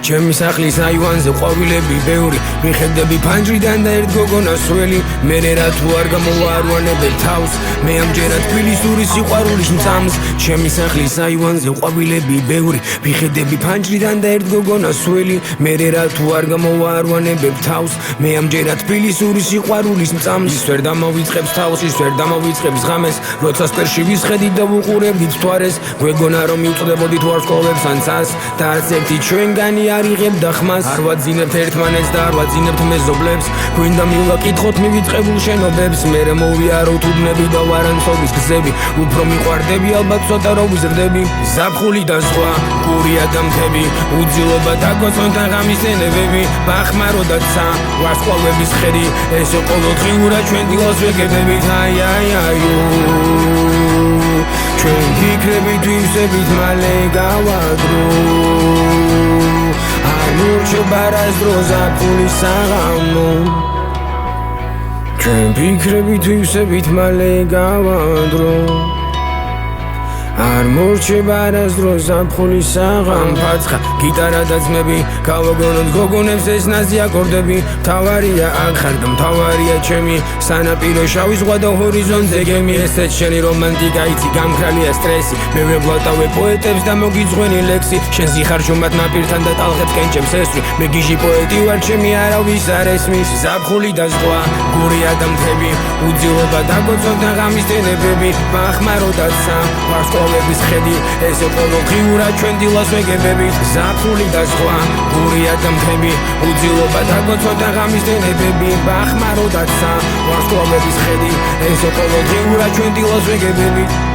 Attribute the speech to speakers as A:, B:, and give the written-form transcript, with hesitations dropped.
A: ჩემი სახლის აივანზე ყვავილები ბევრი მიხედები ფანჯრიდან და ერთ გოგონას ველი მერე რა თუ არ გამოვაარვანებებ თავს მე ამჯერად თბილისური სიყვარულის მწამს ჩემი სახლის აივანზე ყვავილები ბევრი მიხედები ფანჯრიდან და ერთ გოგონას ველი მერე რა თუ არ გამოვაარვანებებ თავს მე ამჯერად თბილისური სიყვარულის მწამს ის ვერ დამოვიწყებს თავს ის ვერ დამოვიწყებს ღამეს როცა სპერში ვისხედით და ვუყურებდით თვარეს გვეგონა რომ მივწყდებოდით ვარსკვლავებს ან ცას და არც ერთი ჩვენგანი არ იღებდა ხმას არ ვაძინებთ ერთმანეთს და არ ვაძინებთ მეზობლებს გვინდა მივაკითხოთ მივიწყებულ შენობებს მერე მოვიაროთ უბნები და ვარანცობის გზები უფრო მიყვარდები ალბათ ცოტა რომ ვიზრდები ზაფხული და ზღვა გურია და მთები უძილობა დაგოცონთან ღამის ენებები ბახმარო და ცა ვარსკვლავების ხედი ესო ყოველ დღიურად ჩვენ დილას ვეგებდებით ჩვენ ფიქრებით ვივსებით მალე გავაგდრო არ მორჩება რას დრო ზაფხულის საღამო ჩვენ ფიქრებით ვივსებით მალე გავაგდრო არ მორჩება რას დრო ზაფხულის საღამო ფაცხა გიტარა და ძმები გავაგონოთ გოგონებს ეს ნაზი აკორდები მთავარია აქ ხარ და მთავარია ჩემი სანაპირო შავი ზღვა და ჰორიზონტზე გემი ესეც შენი რომანტიკა იცი გამქრალია სტრესი მე ვევლატავე პოეტებს და მოგიძღვენი ლექსი შენ ზიხარ შუმად ნაპირთან და ტალღებს კენჭებს ესვრი მე გიჟი პოეტი ვარ ჩემი არავის არ ესმის ზაფხული და ზღვა გურია და მთები უძილობა დაგოცონთან ღამის ენებები ბახმარო და ცა ვარსკვლავების ხედი ესე ყოველ დღიურად ჩვენ დილას ვეგებებით ზაფხული და ზღვა გურია და მთები უძილობა დაგოცონთან ღამის ენებები ბახმარო და ცა ვარსკვლავების ხედი ესე ყოველ დღიურად ჩვენ დილას ვეგებებით